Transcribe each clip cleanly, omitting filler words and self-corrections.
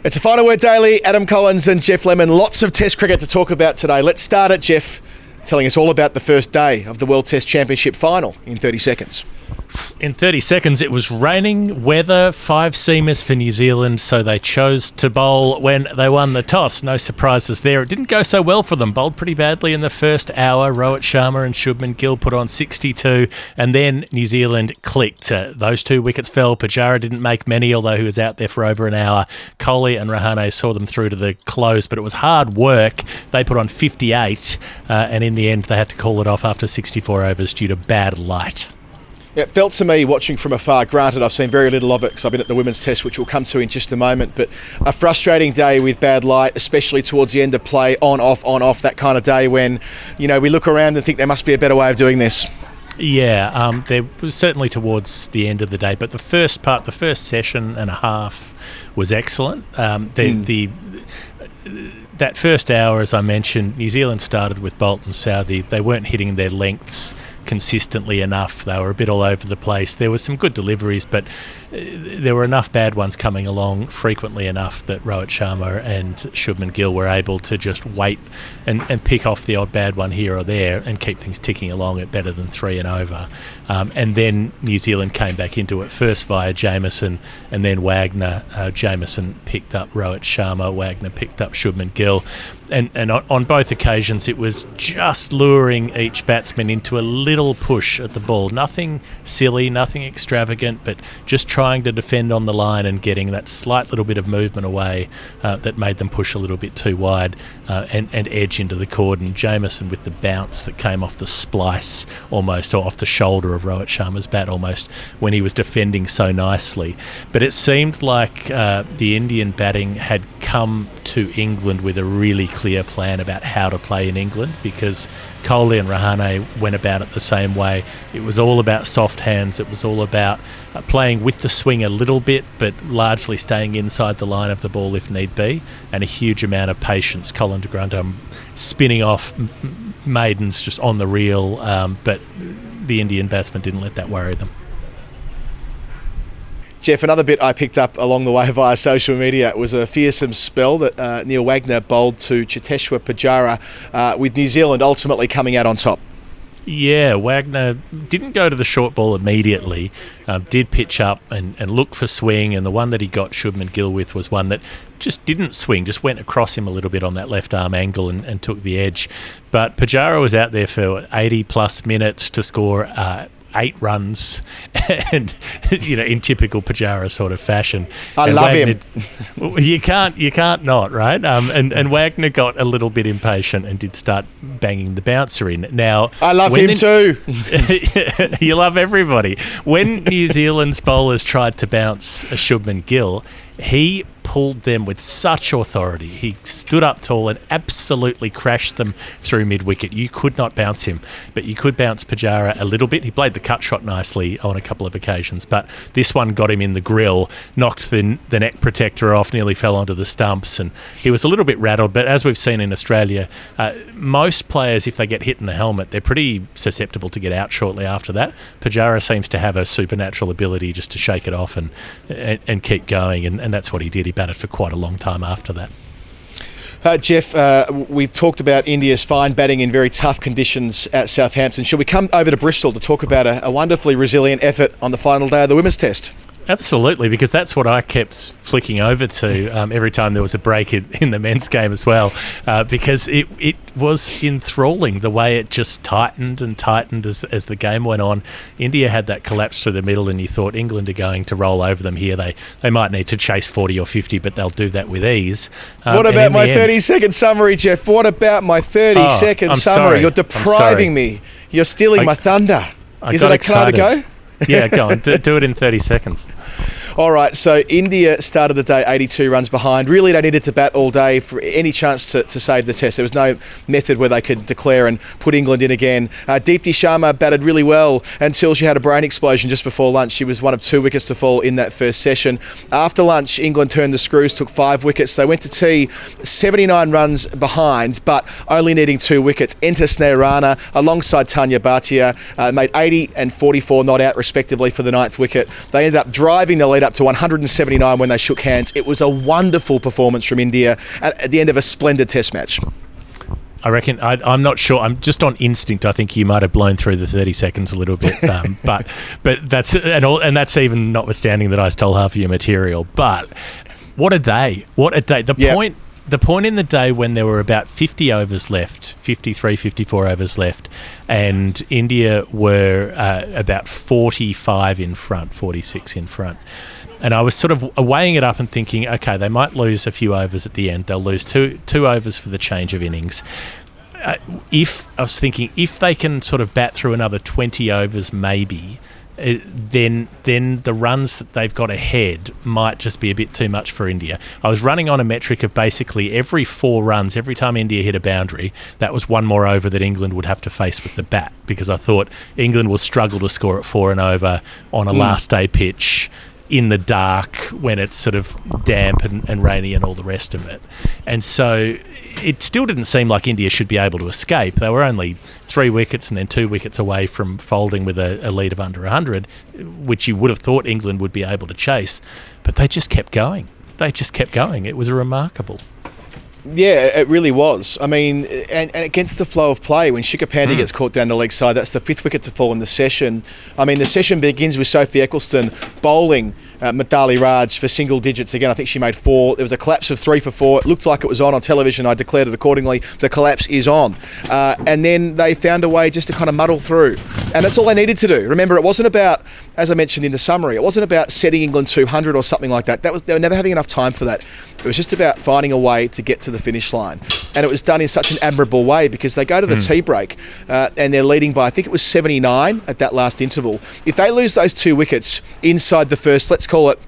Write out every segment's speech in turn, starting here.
It's a Final Word Daily. Adam Collins and Geoff Lemon. Lots of Test cricket to talk about today. Let's start it, Geoff, telling us all about the first day of the World Test Championship final in 30 seconds. In 30 seconds, it was raining, weather, 5 seamers for New Zealand, so they chose to bowl when they won the toss. No surprises there. It didn't go so well for them. Bowled pretty badly in the first hour. Rohit, Sharma and Shubman. Gill put on 62, and then New Zealand clicked. Those 2 wickets fell. Pujara didn't make many, although he was out there for over an hour. Kohli and Rana saw them through to the close, but it was hard work. They put on 58, and in the end, they had to call it off after 64 overs due to bad light. It felt to me, watching from afar, granted I've seen very little of it because I've been at the Women's Test, which we'll come to in just a moment, but a frustrating day with bad light, especially towards the end of play, on, off, that kind of day when, you know, we look around and think there must be a better way of doing this. Yeah, there was certainly towards the end of the day, but the first session and a half was excellent. That first hour, as I mentioned, New Zealand started with Bolt and Southey. They weren't hitting their lengths consistently enough. They were a bit all over the place. There were some good deliveries, but there were enough bad ones coming along frequently enough that Rohit, Sharma and Shubman Gill were able to just wait and pick off the odd bad one here or there and keep things ticking along at better than 3 and over. And then New Zealand came back into it, first via Jamieson and then Wagner. Jamieson picked up Rohit, Sharma. Wagner picked up Shubman Gill. And on both occasions, it was just luring each batsman into a little push at the ball. Nothing silly, nothing extravagant, but just trying to defend on the line and getting that slight little bit of movement away that made them push a little bit too wide and edge into the cordon. Jamieson with the bounce that came off the splice almost, or off the shoulder of Rohit Sharma's bat almost, when he was defending so nicely. But it seemed like the Indian batting had come to England with a really clear plan about how to play in England, because Kohli and Rahane went about it the same way. It was all about soft hands. It was all about playing with the swing a little bit, but largely staying inside the line of the ball if need be, and a huge amount of patience. Colin de Grandhomme spinning off maidens just on the reel, but the Indian batsmen didn't let that worry them. Geoff, another bit I picked up along the way via social media was a fearsome spell that Neil Wagner bowled to Cheteshwar Pujara, with New Zealand ultimately coming out on top. Yeah, Wagner didn't go to the short ball immediately, did pitch up and look for swing, and the one that he got Shubman Gill with was one that just didn't swing, just went across him a little bit on that left arm angle and took the edge. But Pujara was out there for 80 plus minutes to score 8 runs, and in typical Pujara sort of fashion. I love him. You can't not, right? And Wagner got a little bit impatient and did start banging the bouncer in. Now I love him too. You love everybody. When New Zealand's bowlers tried to bounce a Shubman Gill, he pulled them with such authority. He stood up tall and absolutely crashed them through mid-wicket. You could not bounce him, but you could bounce Pujara a little bit. He played the cut shot nicely on a couple of occasions, but this one got him in the grill, knocked the neck protector off, nearly fell onto the stumps, and he was a little bit rattled. But as we've seen in Australia, most players, if they get hit in the helmet, they're pretty susceptible to get out shortly after that. Pujara seems to have a supernatural ability just to shake it off and keep going, and that's what he did. He batted for quite a long time after that. Geoff, we've talked about India's fine batting in very tough conditions at Southampton. Shall we come over to Bristol to talk about a wonderfully resilient effort on the final day of the Women's Test? Absolutely, because that's what I kept flicking over to every time there was a break in the men's game as well, because it was enthralling the way it just tightened and tightened as the game went on. India had that collapse through the middle, and you thought England are going to roll over them here. They might need to chase 40 or 50, but they'll do that with ease. What about my 30-second summary, Geoff? What about my 30-second summary? Sorry. You're depriving me. You're stealing my thunder. Is it okay to go? Yeah, go on. Do it in 30 seconds. All right, so India started the day 82 runs behind. Really, they needed to bat all day for any chance to save the test. There was no method where they could declare and put England in again. Deepti Sharma batted really well until she had a brain explosion just before lunch. She was one of 2 wickets to fall in that first session. After lunch, England turned the screws, took 5 wickets. They went to tea 79 runs behind, but only needing 2 wickets. Enter Sneh Rana alongside Taniya Bhatia, made 80 and 44 not out respectively for the 9th wicket. They ended up driving the lead lead up to 179 when they shook hands. It was a wonderful performance from India at the end of a splendid Test match. I reckon, I'm not sure, I'm just on instinct. I think you might have blown through the 30 seconds a little bit, but that's and that's even notwithstanding that I stole half of your material. But what a day! What a day! The point in the day when there were about 50 overs left, 53, 54 overs left, and India were about 45 in front, 46 in front. And I was sort of weighing it up and thinking, okay, they might lose a few overs at the end. They'll lose two overs for the change of innings. If they can sort of bat through another 20 overs maybe, then the runs that they've got ahead might just be a bit too much for India. I was running on a metric of basically every 4 runs, every time India hit a boundary, that was one more over that England would have to face with the bat, because I thought England will struggle to score at 4 and over on a last day pitch in the dark when it's sort of damp and rainy and all the rest of it. And so it still didn't seem like India should be able to escape. They were only 3 wickets and then 2 wickets away from folding with a lead of under 100, which you would have thought England would be able to chase. But they just kept going. It was remarkable. Yeah, it really was. I mean, and against the flow of play, when Shikha Pandey gets caught down the leg side, that's the 5th wicket to fall in the session. I mean, the session begins with Sophie Eccleston bowling Mithali Raj for single digits again. I think she made 4. There was a collapse of 3 for 4. It looked like it was on television. I declared it accordingly. The collapse is on. And then they found a way just to kind of muddle through. And that's all they needed to do. Remember, it wasn't about, as I mentioned in the summary, it wasn't about setting England 200 or something like that. They were never having enough time for that. It was just about finding a way to get to the finish line. And it was done in such an admirable way, because they go to the tea break and they're leading by, I think it was 79 at that last interval. If they lose those 2 wickets inside the first, let's call it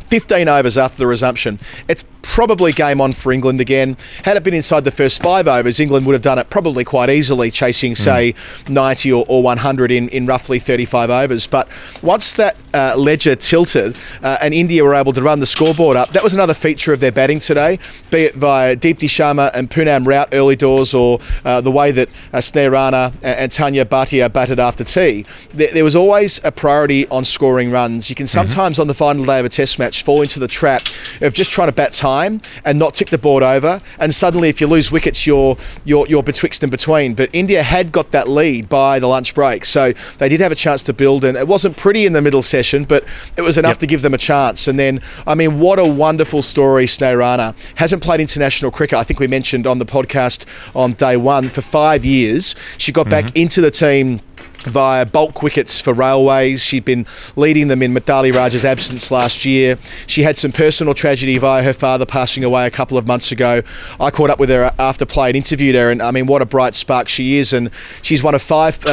15 overs after the resumption, it's probably game on for England again. Had it been inside the first 5 overs, England would have done it probably quite easily, chasing, say, 90 or 100 in roughly 35 overs. But once that ledger tilted and India were able to run the scoreboard up, that was another feature of their batting today, be it via Deepti Sharma and Poonam Raut early doors, or the way that Sneh Rana and Taniya Bhatia batted after tea. There was always a priority on scoring runs. You can sometimes, on the final day of a Test match, fall into the trap of just trying to bat time and not tick the board over, and suddenly if you lose wickets you're betwixt and between. But India had got that lead by the lunch break, so they did have a chance to build, and it wasn't pretty in the middle session, but it was enough to give them a chance. And then, I mean, what a wonderful story. Sneh Rana hasn't played international cricket, I think we mentioned on the podcast on day 1, for 5 years. She got back into the team via bulk wickets for Railways. She'd been leading them in Mithali Raj's absence last year. She had some personal tragedy via her father passing away a couple of months ago. I caught up with her after play and interviewed her, and I mean, what a bright spark she is. And she's one of five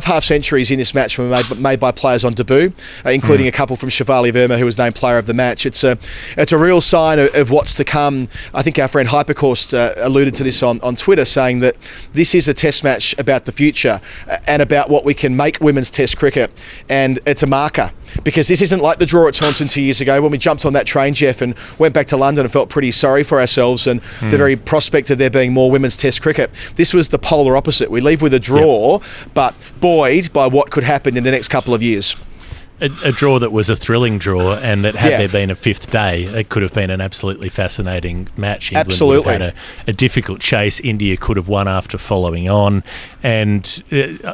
half centuries in this match made by players on debut, including a couple from Shafali Verma, who was named player of the match. It's a real sign of what's to come. I think our friend Hypercourse alluded to this on Twitter, saying that this is a Test match about the future and about what we can make women's Test cricket, and it's a marker, because this isn't like the draw at Taunton 2 years ago when we jumped on that train, Geoff, and went back to London and felt pretty sorry for ourselves and the very prospect of there being more women's Test cricket. This was the polar opposite. We leave with a draw, but buoyed by what could happen in the next couple of years. A draw that was a thrilling draw, and that had there been a 5th day, it could have been an absolutely fascinating match. England would have had a difficult chase. India could have won after following on. And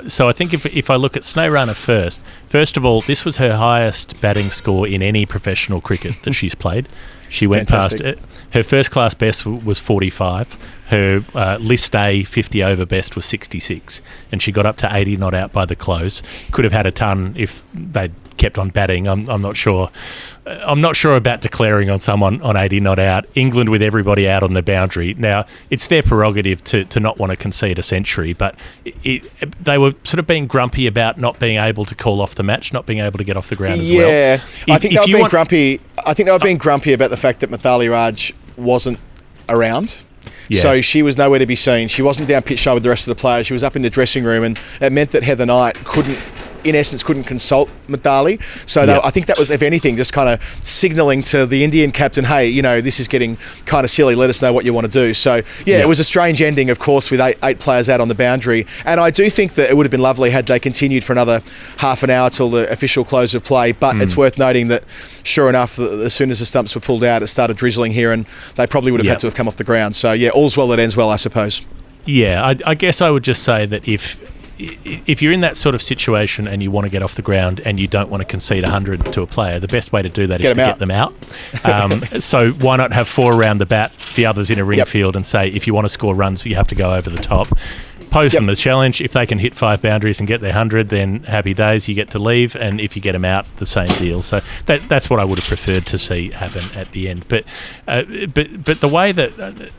so I think if I look at Sneh Rana first of all, this was her highest batting score in any professional cricket that she's played. She went past it. Her first class best was 45. Her list A 50 over best was 66, and she got up to 80 not out by the close. Could have had a ton if they'd kept on batting. I'm not sure. I'm not sure about declaring on someone on 80 not out. England with everybody out on the boundary. Now, it's their prerogative to not want to concede a century, but they were sort of being grumpy about not being able to call off the match, not being able to get off the ground as well. Yeah, I think they were being grumpy. I think they were being grumpy about the fact that Mithali Raj wasn't around. Yeah. So she was nowhere to be seen. She wasn't down pitch side with the rest of the players. She was up in the dressing room, and it meant that Heather Knight couldn't in essence, couldn't consult Mitali. So I think that was, if anything, just kind of signalling to the Indian captain, hey, this is getting kind of silly. Let us know what you want to do. So, it was a strange ending, of course, with eight players out on the boundary. And I do think that it would have been lovely had they continued for another half an hour till the official close of play. But it's worth noting that, sure enough, as soon as the stumps were pulled out, it started drizzling here, and they probably would have had to have come off the ground. So, all's well that ends well, I suppose. Yeah, I guess I would just say that if you're in that sort of situation and you want to get off the ground and you don't want to concede 100 to a player, the best way to do that is to get them out. So why not have 4 around the bat, the others in a ring field, and say, if you want to score runs, you have to go over the top. Pose them the challenge. If they can hit 5 boundaries and get their 100, then happy days, you get to leave. And if you get them out, the same deal. So that's what I would have preferred to see happen at the end. But the way that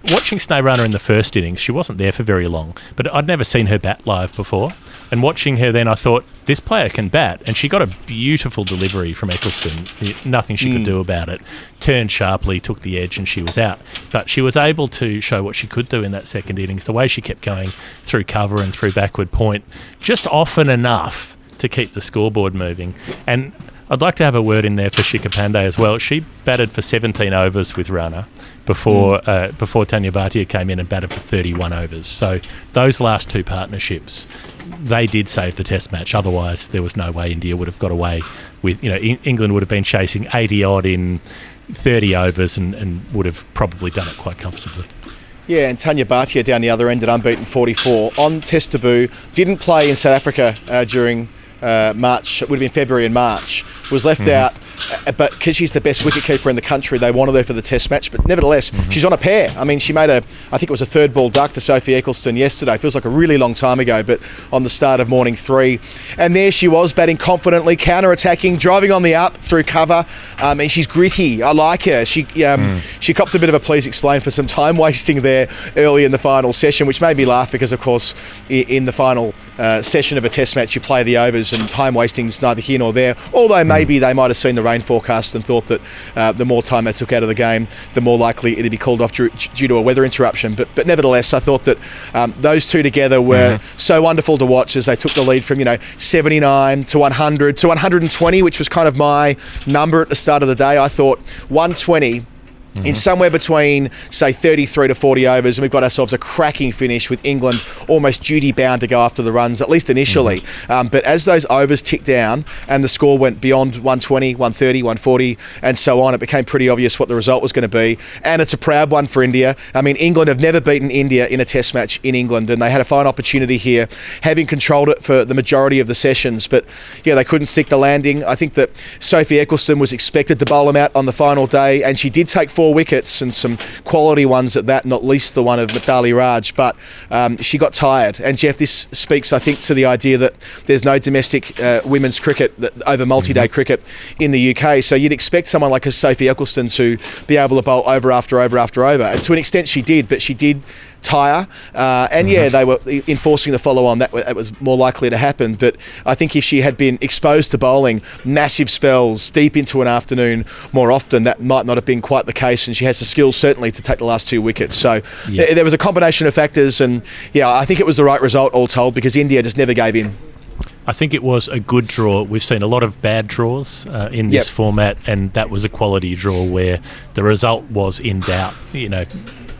watching Sneh Rana in the first innings, she wasn't there for very long, but I'd never seen her bat live before. And watching her then, I thought, this player can bat. And she got a beautiful delivery from Eccleston. Nothing she could do about it. Turned sharply, took the edge, and she was out. But she was able to show what she could do in that second innings. The way she kept going through cover and through backward point, just often enough to keep the scoreboard moving. And I'd like to have a word in there for Shikha Pandey as well. She batted for 17 overs with Rana before Taniya Bhatia came in and batted for 31 overs. So those last 2 partnerships, they did save the Test match. Otherwise, there was no way India would have got away with, England would have been chasing 80-odd in 30 overs and would have probably done it quite comfortably. Yeah, and Taniya Bhatia down the other end at unbeaten 44. On Test debut, didn't play in South Africa during March, it would have been February and March, was left out, but because she's the best wicketkeeper in the country, they wanted her for the Test match. But nevertheless, she's on a pair. I mean, she made I think it was a 3rd ball duck to Sophie Eccleston yesterday. Feels like a really long time ago, but on the start of morning 3. And there she was, batting confidently, counter-attacking, driving on the up through cover. And she's gritty. I like her. She copped a bit of a please explain for some time wasting there early in the final session, which made me laugh because, of course, in the final session of a Test match, you play the overs, and time wasting's neither here nor there. Although maybe they might have seen the rain forecast and thought that the more time they took out of the game, the more likely it'd be called off due to a weather interruption. But nevertheless, I thought that those two together were so wonderful to watch as they took the lead from 79 to 100 to 120, which was kind of my number at the start of the day. I thought 120 in somewhere between, say, 33 to 40 overs, and we've got ourselves a cracking finish with England almost duty-bound to go after the runs, at least initially. But as those overs ticked down and the score went beyond 120, 130, 140, and so on, it became pretty obvious what the result was going to be. And it's a proud one for India. I mean, England have never beaten India in a Test match in England, and they had a fine opportunity here, having controlled it for the majority of the sessions. But, they couldn't stick the landing. I think that Sophie Eccleston was expected to bowl them out on the final day, and she did take 4 wickets, and some quality ones at that, not least the one of Mitali Raj, but she got tired. And Geoff, this speaks, I think, to the idea that there's no domestic women's cricket over multi-day cricket in the UK, so you'd expect someone like a Sophie Eccleston to be able to bowl over after over after over, and to an extent she did, but she did tire, and they were enforcing the follow-on. That was more likely to happen. But I think if she had been exposed to bowling massive spells deep into an afternoon more often, that might not have been quite the case, and she has the skills certainly to take the last 2 wickets. So there was a combination of factors, and I think it was the right result all told, because India just never gave in. I think it was a good draw. We've seen a lot of bad draws in this format, and that was a quality draw where the result was in doubt,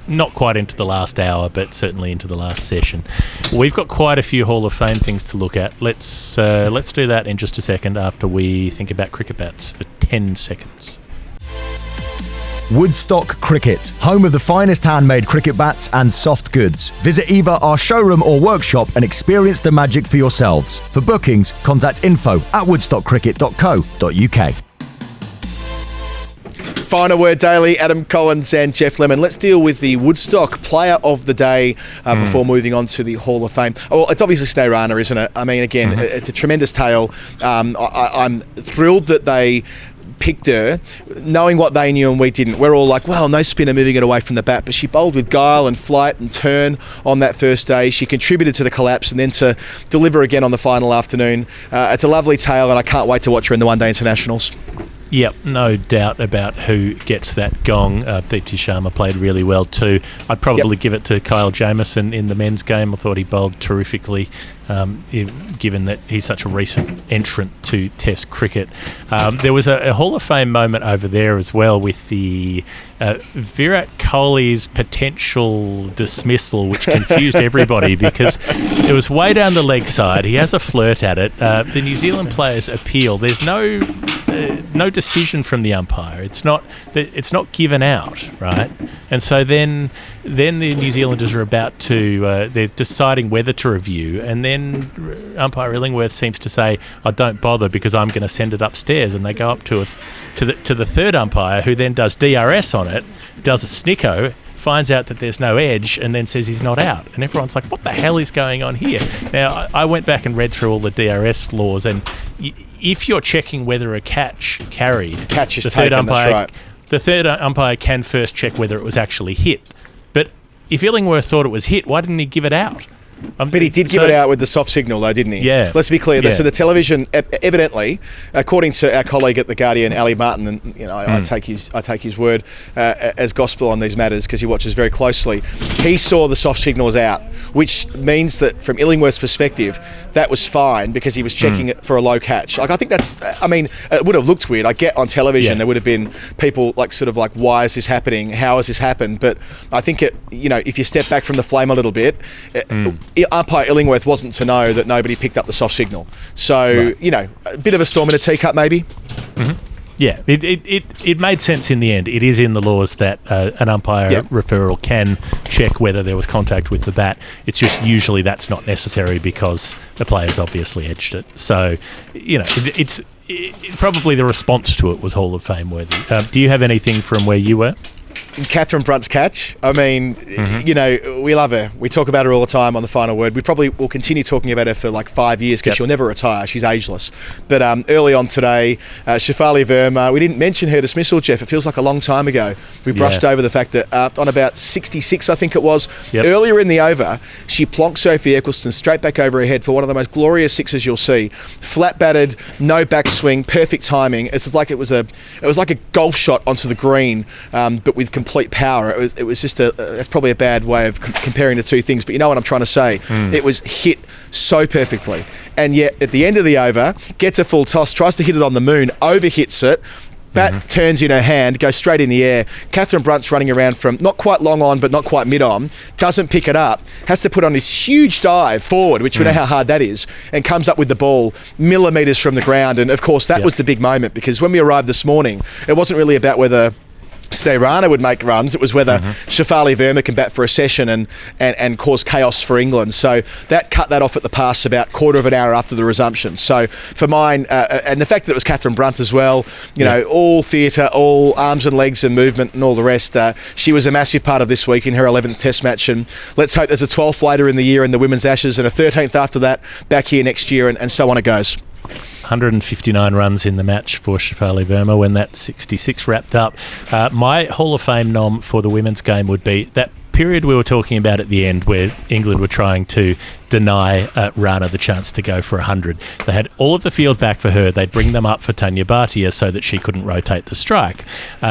not quite into the last hour, but certainly into the last session. We've got quite a few Hall of Fame things to look at. Let's do that in just a second after we think about cricket bats for 10 seconds. Woodstock Cricket, home of the finest handmade cricket bats and soft goods. Visit either our showroom or workshop and experience the magic for yourselves. For bookings, contact info@woodstockcricket.co.uk. Final word daily, Adam Collins and Geoff Lemon. Let's deal with the Woodstock Player of the Day before moving on to the Hall of Fame. Well, it's obviously Sneh Rana, isn't it? I mean, again, it's a tremendous tale. I'm thrilled that they picked her, knowing what they knew and we didn't. We're all like, well, no spinner moving it away from the bat, but she bowled with guile and flight and turn on that first day. She contributed to the collapse and then to deliver again on the final afternoon. It's a lovely tale, and I can't wait to watch her in the one-day internationals. Yep, no doubt about who gets that gong. Deepti Sharma played really well too. I'd probably give it to Kyle Jamieson in the men's game. I thought he bowled terrifically. given that he's such a recent entrant to Test cricket. There was a Hall of Fame moment over there as well with the Virat Kohli's potential dismissal, which confused everybody because it was way down the leg side. He has a flirt at it. The New Zealand players appeal. There's no decision from the umpire. It's not given out, right? And so then the New Zealanders are about to they're deciding whether to review, and then umpire Illingworth seems to say, "I don't bother because I'm going to send it upstairs." And they go up to the third umpire, who then does DRS on it, does a snicko, finds out that there's no edge, and then says he's not out. And everyone's like, what the hell is going on here? Now, I went back and read through all the DRS laws, and if you're checking whether a catch carried, catch is taken, that's right. The third umpire can first check whether it was actually hit. But if Illingworth thought it was hit, why didn't he give it out? But he did give it out with the soft signal, though, didn't he? Yeah. Let's be clear. Yeah. So the television, evidently, according to our colleague at the Guardian, Ali Martin, and I take his word as gospel on these matters because he watches very closely. He saw the soft signals out, which means that from Illingworth's perspective, that was fine because he was checking it for a low catch. Like, I think that's. I mean, it would have looked weird. I get on television there would have been people like sort of like, why is this happening? How has this happened? But I think if you step back from the flame a little bit. Umpire Illingworth wasn't to know that nobody picked up the soft signal. So, a bit of a storm in a teacup maybe. Mm-hmm. Yeah, it made sense in the end. It is in the laws that an umpire referral can check whether there was contact with the bat. It's just usually that's not necessary because the player's obviously edged it. So, it's probably the response to it was Hall of Fame worthy. Do you have anything from where you were? Catherine Brunt's catch. I mean, we love her. We talk about her all the time on The Final Word. We probably will continue talking about her for like 5 years because she'll never retire. She's ageless. But early on today, Shafali Verma, we didn't mention her dismissal, Geoff. It feels like a long time ago. We brushed over the fact that on about 66, I think it was, earlier in the over, she plonked Sophie Eccleston straight back over her head for one of the most glorious sixes you'll see. Flat batted, no backswing, perfect timing. It was like a golf shot onto the green, but with complete power. It was just that's probably a bad way of comparing the two things, but you know what I'm trying to say. It was hit so perfectly, and yet at the end of the over, gets a full toss, tries to hit it on the moon, overhits it. Bat turns in her hand, goes straight in the air. Catherine Brunt's running around from not quite long on, but not quite mid on. Doesn't pick it up. Has to put on this huge dive forward, which we know how hard that is, and comes up with the ball millimetres from the ground. And of course, that was the big moment because when we arrived this morning, it wasn't really about whether Sneh Rana would make runs. It was whether Shafali Verma can bat for a session and cause chaos for England. So that cut that off at the pass about quarter of an hour after the resumption. So for mine, and the fact that it was Catherine Brunt as well, all theatre, all arms and legs and movement and all the rest, she was a massive part of this week in her 11th Test match. And let's hope there's a 12th later in the year in the Women's Ashes and a 13th after that back here next year, and so on it goes. 159 runs in the match for Shafali Verma when that 66 wrapped up. My Hall of Fame nom for the women's game would be that period we were talking about at the end where England were trying to deny Rana the chance to go for 100. They had all of the field back for her. They'd bring them up for Taniya Bhatia so that she couldn't rotate the strike.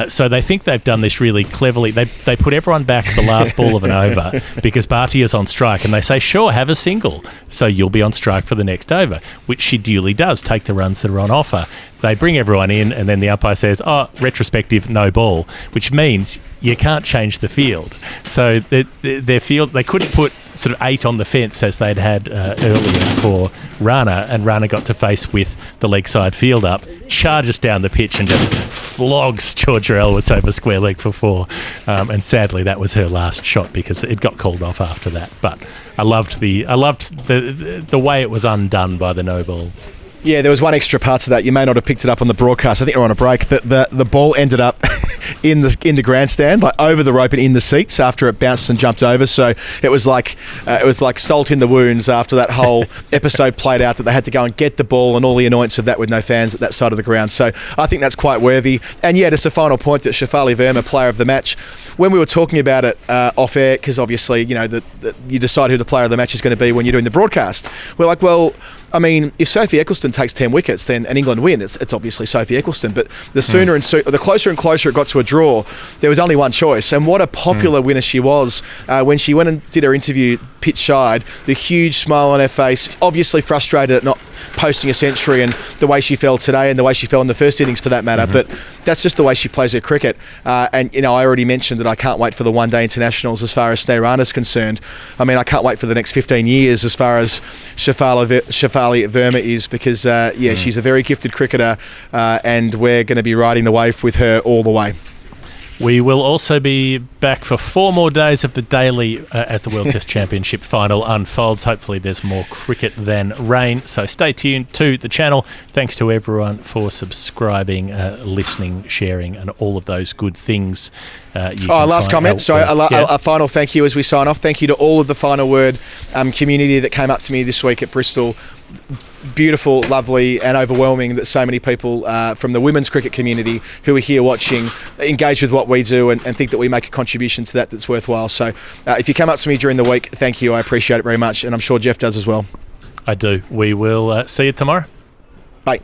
So they think they've done this really cleverly. They put everyone back at the last ball of an over because Bhatia's on strike, and they say, sure, have a single, so you'll be on strike for the next over, which she duly does, take the runs that are on offer. They bring everyone in, and then the umpire says, retrospective, no ball, which means you can't change the field. So their field, they couldn't put sort of 8 on the fence as they'd had earlier for Rana, and Rana got to face with the leg side field up, charges down the pitch and just flogs Georgia Elwitz over square leg for 4. And sadly, that was her last shot because it got called off after that. But I loved the way it was undone by the no ball. Yeah, there was one extra part to that. You may not have picked it up on the broadcast. I think we're on a break. The ball ended up in the grandstand, like over the rope and in the seats after it bounced and jumped over. So it was like salt in the wounds after that whole episode played out, that they had to go and get the ball and all the annoyance of that with no fans at that side of the ground. So I think that's quite worthy. And yeah, just a final point that Shafali Verma, player of the match, when we were talking about it off air, because obviously you decide who the player of the match is going to be when you're doing the broadcast. We're like, well, I mean, if Sophie Eccleston takes 10 wickets, then and England win, it's obviously Sophie Eccleston. But the sooner the closer and closer it got to a draw, there was only one choice. And what a popular winner she was when she went and did her interview pitch side, the huge smile on her face, obviously frustrated at not posting a century and the way she fell today and the way she fell in the first innings for that matter, but that's just the way she plays her cricket. And, I already mentioned that I can't wait for the one-day internationals as far as Sneh Rana is concerned. I mean, I can't wait for the next 15 years as far as Shafali Verma is, because, she's a very gifted cricketer, and we're going to be riding the wave with her all the way. We will also be back for 4 more days of the daily as the World Test Championship final unfolds. Hopefully there's more cricket than rain, so stay tuned to the channel. Thanks to everyone for subscribing, listening, sharing, and all of those good things. Last comment. Sorry, a final thank you as we sign off. Thank you to all of the Final Word community that came up to me this week at Bristol. Beautiful, lovely and overwhelming that so many people from the women's cricket community who are here watching engage with what we do and think that we make a contribution to that's worthwhile. So if you come up to me during the week, thank you. I appreciate it very much, and I'm sure Geoff does as well. I do. We will see you tomorrow. Bye.